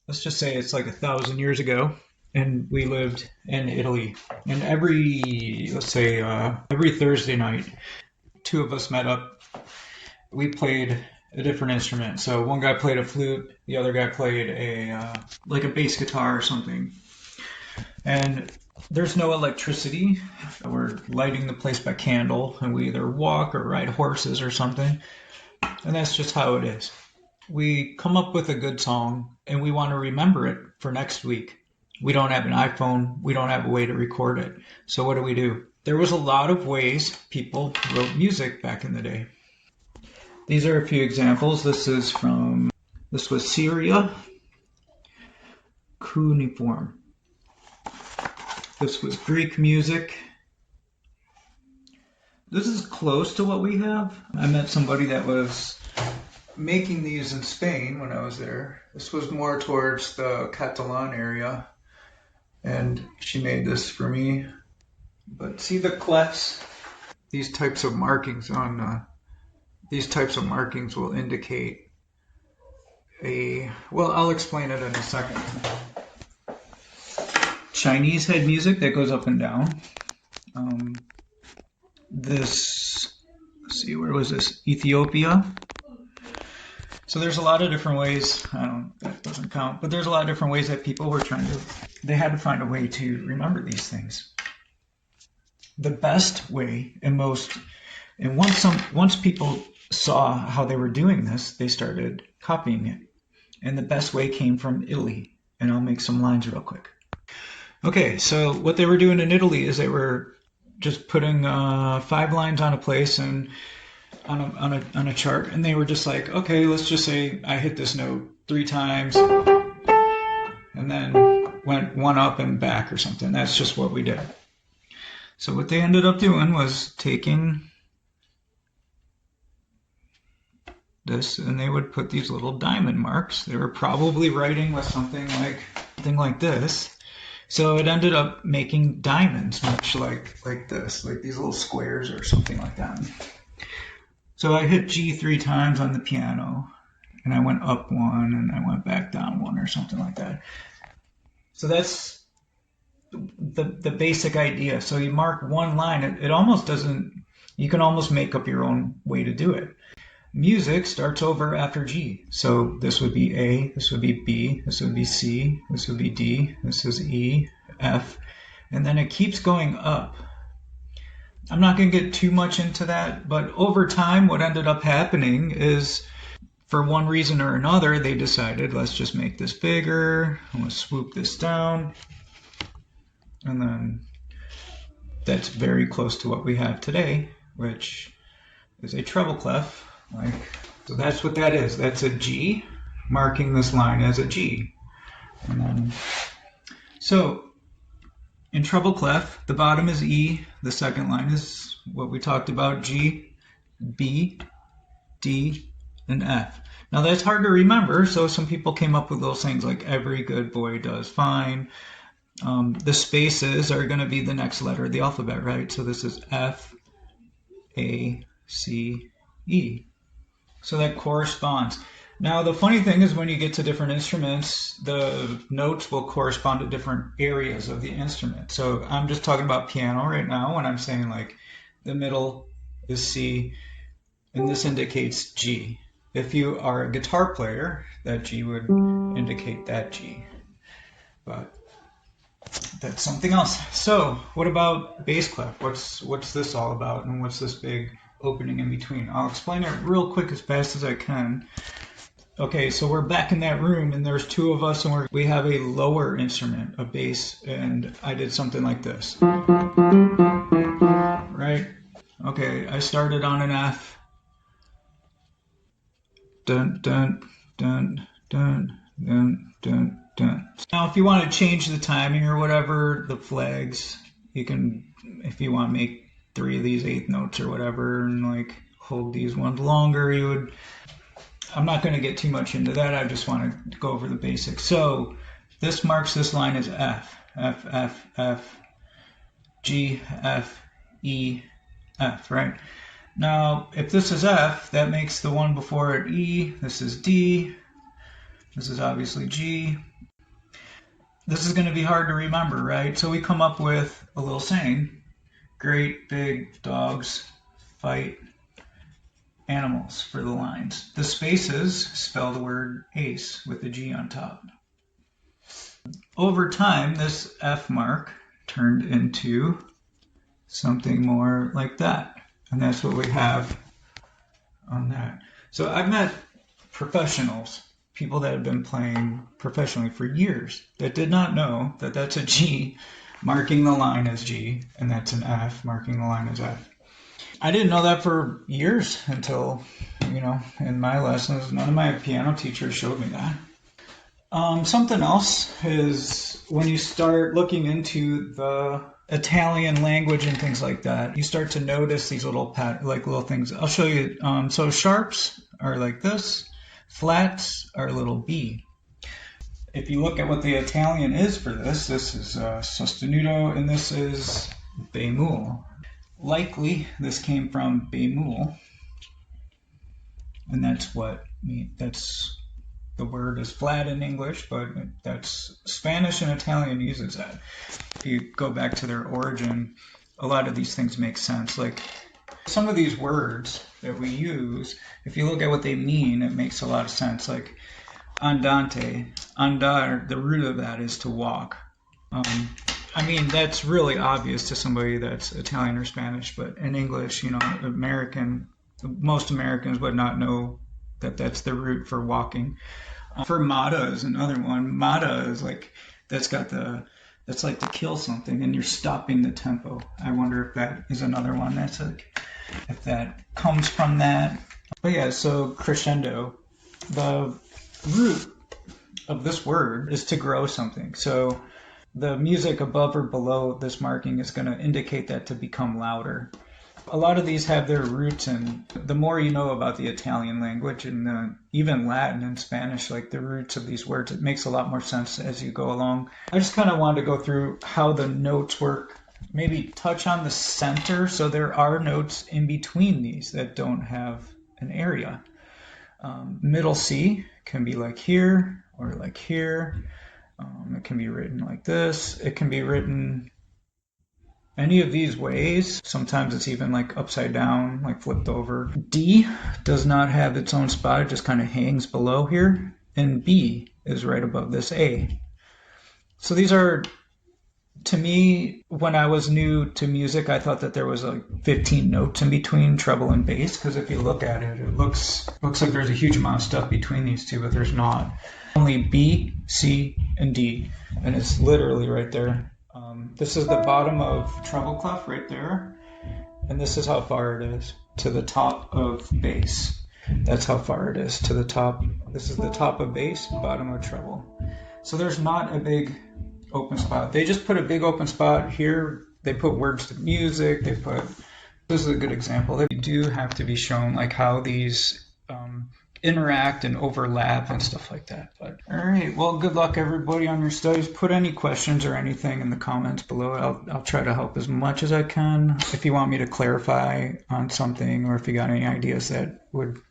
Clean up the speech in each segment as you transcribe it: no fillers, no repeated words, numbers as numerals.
let's just say it's like 1,000 years ago, and we lived in Italy. And every, let's say, every Thursday night, two of us met up. We played a different instrument. So one guy played a flute, the other guy played a like a bass guitar or something. And there's no electricity. We're lighting the place by candle, and we either walk or ride horses or something. And that's just how it is. We come up with a good song, and we want to remember it for next week. We don't have an iPhone. We don't have a way to record it. So what do? There was a lot of ways people wrote music back in the day. These are a few examples. This was Syria, cuneiform. This was Greek music. This is close to what we have. I met somebody that was making these in Spain when I was there. This was more towards the Catalan area, and she made this for me. But see the clefs? These types of markings will indicate well, I'll explain it in a second. Chinese head music that goes up and down. Let's see, where was this? Ethiopia. So there's a lot of different ways. That doesn't count, but there's a lot of different ways that people were they had to find a way to remember these things. The best way, once people saw how they were doing this, they started copying it. And the best way came from Italy. And I'll make some lines real quick. Okay, so what they were doing in Italy is they were just putting 5 lines on a place and on a chart, and they were just like, okay, let's just say I hit this note 3 times, and then went 1 up and back or something. That's just what we did. So what they ended up doing was taking this, and they would put these little diamond marks. They were probably writing with something like this. So it ended up making diamonds, much like this, like these little squares or something like that. So I hit G 3 times on the piano, and I went up 1, and I went back down 1 or something like that. So that's the basic idea. So you mark 1 line. It almost doesn't, you can almost make up your own way to do it. Music starts over after G. So this would be A, this would be B, this would be C, this would be D, this is E, F, and then it keeps going up. I'm not going to get too much into that, but over time what ended up happening is, for one reason or another, they decided, let's just make this bigger, I'm going to swoop this down, and then that's very close to what we have today, which is a treble clef. So that's what that is. That's a G, marking this line as a G. And then, so in treble clef, the bottom is E, the second line is what we talked about, G, B, D, and F. Now that's hard to remember, so some people came up with those things like every good boy does fine. The spaces are going to be the next letter of the alphabet, right? So this is F, A, C, E. So that corresponds. Now the funny thing is, when you get to different instruments, the notes will correspond to different areas of the instrument. So I'm just talking about piano right now when I'm saying like the middle is C and this indicates G. If you are a guitar player, that G would indicate that G. But that's something else. So what about bass clef? What's this all about, and what's this big opening in between? I'll explain it real quick as fast as I can. Okay, so we're back in that room, and there's 2 of us, and we have a lower instrument, a bass, and I did something like this. Right? Okay, I started on an F. Dun, dun, dun, dun, dun, dun, dun. Now, if you want to change the timing or whatever, the flags, you can, if you want to make 3 of these 8th notes or whatever, and like hold these ones longer, you would. I'm not going to get too much into that. I just want to go over the basics. So this marks this line as F, F, F, F, G, F, E, F, right? Now, if this is F, that makes the one before it E. This is D, This is obviously G. This is going to be hard to remember, right? So we come up with a little saying. Great big dogs fight animals for the lines. The spaces spell the word ace with a G on top. Over time, this F mark turned into something more like that. And that's what we have on that. So I've met professionals, people that have been playing professionally for years, that did not know that that's a G marking the line as G, and that's an F marking the line as F. I didn't know that for years until, in my lessons, none of my piano teachers showed me that. Something else is when you start looking into the Italian language and things like that, you start to notice these little things. I'll show you. So sharps are like this, flats are a little B. If you look at what the Italian is for this is sostenuto, and this is bemol. Likely this came from bemol, and that's the word is flat in English, but that's Spanish and Italian uses that. If you go back to their origin, a lot of these things make sense. Like some of these words that we use, if you look at what they mean, it makes a lot of sense. Like andante, andar, the root of that is to walk. That's really obvious to somebody that's Italian or Spanish, but in English, most Americans would not know that that's the root for walking. For mata is another one. Mata is that's like to kill something, and you're stopping the tempo. I wonder if that is another one if that comes from that. But yeah, so crescendo, the root of this word is to grow something. So the music above or below this marking is going to indicate that to become louder. A lot of these have their roots in, the more you know about the Italian language and even Latin and Spanish, like the roots of these words, it makes a lot more sense as you go along. I just kind of wanted to go through how the notes work, maybe touch on the center. So there are notes in between these that don't have an area. Middle C can be like here or like here. It can be written like this. It can be written any of these ways. Sometimes it's even like upside down, like flipped over. D does not have its own spot. It just kind of hangs below here. And B is right above this A. So these are, to me, when I was new to music, I thought that there was like 15 notes in between treble and bass, because if you look at it, it looks like there's a huge amount of stuff between these two, but there's not. Only B, C, and D, and it's literally right there. This is the bottom of treble clef right there, and this is how far it is to the top of bass. That's how far it is to the top. This is the top of bass, bottom of treble. So there's not a big open spot. They just put a big open spot here. They put words to music. This is a good example. They do have to be shown like how these interact and overlap and stuff like that. But all right, well, good luck everybody on your studies. Put any questions or anything in the comments below. I'll try to help as much as I can. If you want me to clarify on something, or if you got any ideas that would.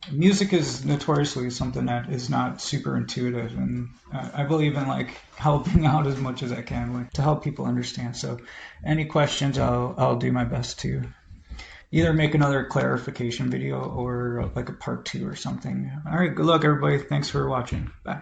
Music is notoriously something that is not super intuitive, and I believe in like helping out as much as I can to help people understand. So any questions, I'll do my best to either make another clarification video or like a part 2 or something. All right, good luck everybody. Thanks for watching. Bye.